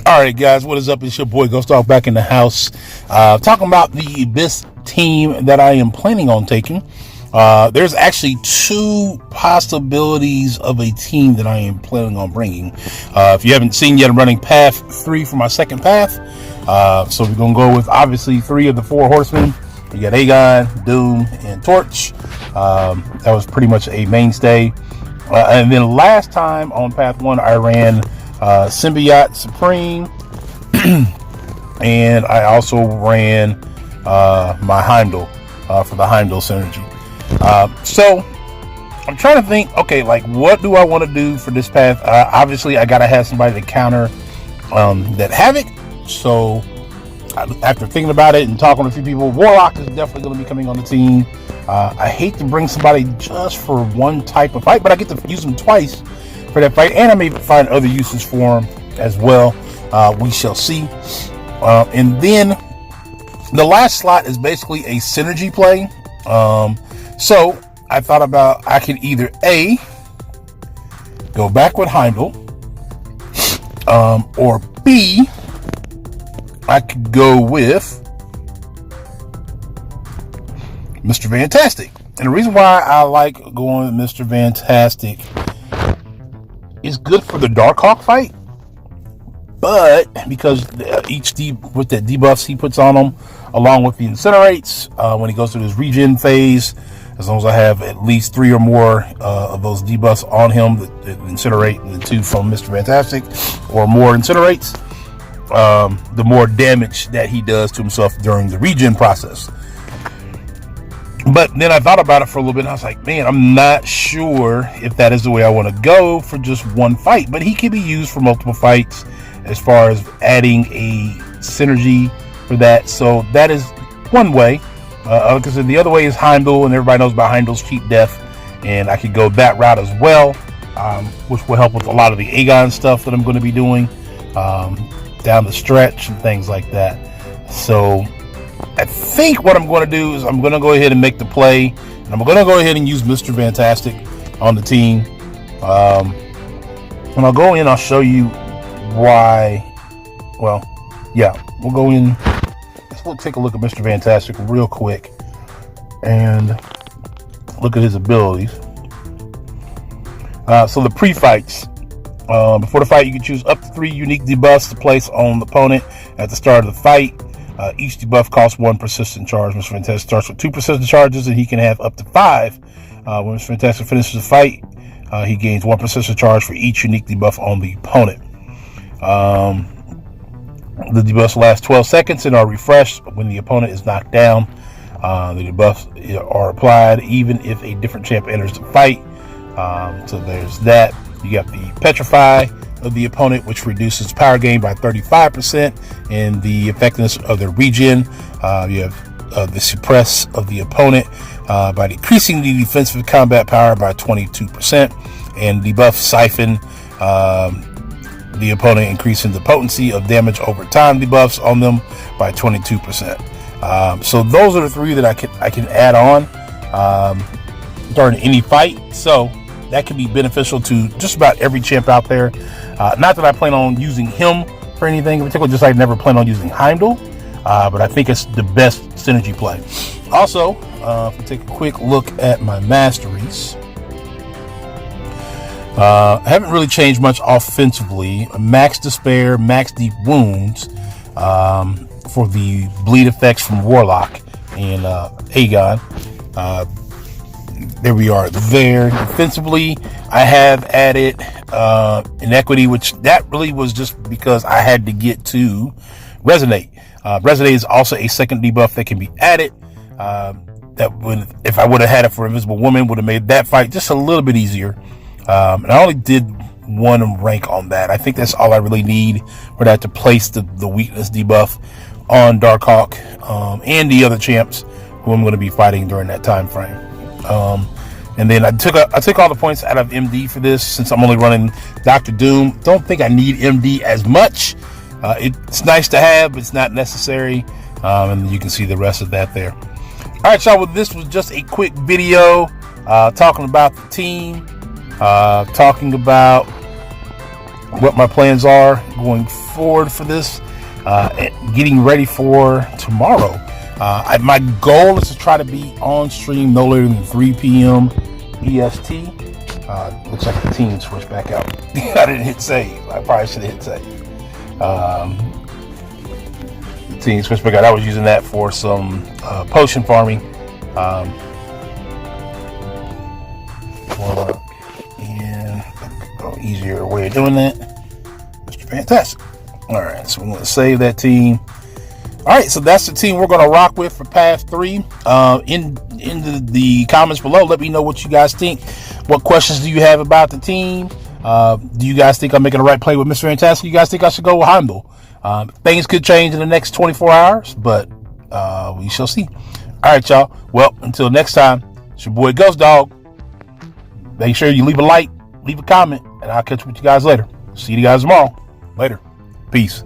All right, guys, what is up? It's your boy Ghost Dog back in the house, talking about this team that I am planning on taking. There's actually two possibilities of a team that I am planning on bringing. If you haven't seen yet, I'm running path 3 for my second path. So we're going to go with obviously 3 of the 4 horsemen. We got Aegon, Doom, and Torch. That was pretty much a mainstay. And then last time on path 1, I ran Symbiote Supreme, and I also ran my Heimdall for the Heimdall synergy. So I'm trying to think, okay, like what do I want to do for this path? Obviously I gotta have somebody to counter that Havoc. So after thinking about it and talking to a few people, Warlock is definitely going to be coming on the team. I hate to bring somebody just for one type of fight, but I get to use them twice for that fight, and I may find other uses for them as well. We shall see. And then the last slot is basically a synergy play. So I thought about, I can either A, go back with Heimdall, or B, I could go with Mr. Fantastic. And the reason why I like going with Mr. Fantastic, it's good for the Darkhawk fight, but because with that debuffs he puts on them, along with the incinerates, when he goes through his regen phase, as long as I have at least 3 or more of those debuffs on him, that incinerate, and the 2 from Mr. Fantastic, or more incinerates, the more damage that he does to himself during the regen process. But then I thought about it for a little bit, and I was like, man, I'm not sure if that is the way I want to go for just one fight. But he can be used for multiple fights as far as adding a synergy for that. So that is one way. Because the other way is Heimdall, and everybody knows about Heimdall's cheap death, and I could go that route as well, which will help with a lot of the Aegon stuff that I'm going to be doing down the stretch and things like that. So I think what I'm going to do is I'm going to go ahead and make the play, and I'm going to go ahead and use Mr. Fantastic on the team. When I'll go in, I'll show you why. Well, yeah, we'll go in. We'll take a look at Mr. Fantastic real quick and look at his abilities. So the pre-fights. Before the fight, you can choose up to 3 unique debuffs to place on the opponent at the start of the fight. Each debuff costs 1 persistent charge. Mr. Fantastic starts with 2 persistent charges, and he can have up to 5. When Mr. Fantastic finishes the fight, he gains 1 persistent charge for each unique debuff on the opponent. The debuffs last 12 seconds and are refreshed when the opponent is knocked down. The debuffs are applied even if a different champ enters the fight. So there's that. You got the Petrify of the opponent, which reduces power gain by 35% and the effectiveness of the regen. You have the Suppress of the opponent by decreasing the defensive combat power by 22%, and debuff Siphon the opponent, increasing the potency of damage over time debuffs on them by 22%. So those are the 3 that I can add on during any fight. So that can be beneficial to just about every champ out there. Not that I plan on using him for anything in particular, just I never plan on using Heimdall, but I think it's the best synergy play. Also, if we take a quick look at my masteries, I haven't really changed much offensively. Max Despair, Max Deep Wounds for the bleed effects from Warlock and Aegon. There we are there. Defensively, I have added Inequity, which that really was just because I had to get to Resonate. Resonate is also a second debuff that can be added. That would, if I would have had it for Invisible Woman, would have made that fight just a little bit easier. And I only did 1 rank on that. I think that's all I really need for that to place the weakness debuff on Darkhawk and the other champs who I'm going to be fighting during that time frame. And then I took all the points out of MD for this, since I'm only running Dr. Doom. Don't think I need MD as much. It's nice to have, but it's not necessary. And you can see the rest of that there. All right, y'all. Well, this was just a quick video talking about the team, talking about what my plans are going forward for this, and getting ready for tomorrow. My goal is to try to be on stream no later than 3 p.m. EST. Looks like the team switched back out. I didn't hit save. I probably should have hit save. The team switched back out. I was using that for some potion farming. And an easier way of doing that. Mr. Fantastic. All right, so we're going to save that team. All right, so that's the team we're going to rock with for Path 3. In the comments below, let me know what you guys think. What questions do you have about the team? Do you guys think I'm making the right play with Mr. Fantastic? You guys think I should go with Heimdall? Things could change in the next 24 hours, but we shall see. All right, y'all. Well, until next time, it's your boy Ghost Dog. Make sure you leave a like, leave a comment, and I'll catch up with you guys later. See you guys tomorrow. Later. Peace.